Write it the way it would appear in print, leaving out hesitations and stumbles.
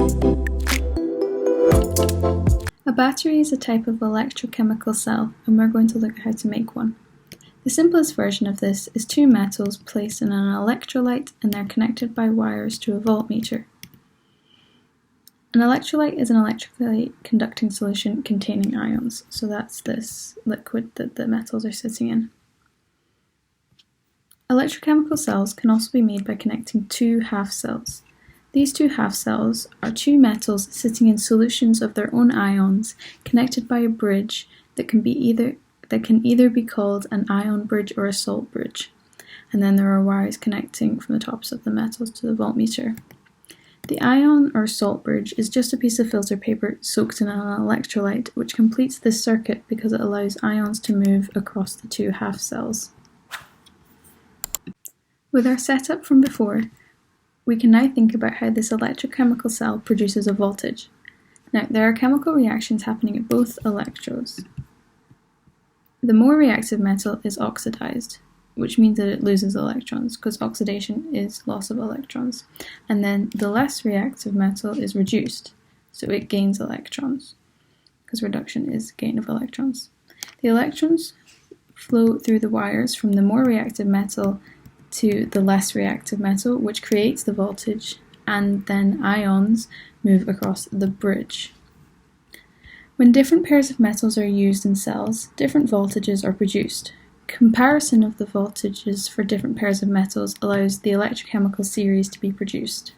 A battery is a type of electrochemical cell, and we're going to look at how to make one. The simplest version of this is two metals placed in an electrolyte and they're connected by wires to a voltmeter. An electrolyte is an electrically conducting solution containing ions, so that's this liquid that the metals are sitting in. Electrochemical cells can also be made by connecting two half cells. These two half cells are two metals sitting in solutions of their own ions connected by a bridge that can either be called an ion bridge or a salt bridge. And then there are wires connecting from the tops of the metals to the voltmeter. The ion or salt bridge is just a piece of filter paper soaked in an electrolyte, which completes this circuit because it allows ions to move across the two half cells. With our setup from before, we can now think about how this electrochemical cell produces a voltage. Now, there are chemical reactions happening at both electrodes. The more reactive metal is oxidized, which means that it loses electrons, because oxidation is loss of electrons. And then the less reactive metal is reduced, so it gains electrons, because reduction is gain of electrons. The electrons flow through the wires from the more reactive metal to the less reactive metal, which creates the voltage, and then ions move across the bridge. When different pairs of metals are used in cells, different voltages are produced. Comparison of the voltages for different pairs of metals allows the electrochemical series to be produced.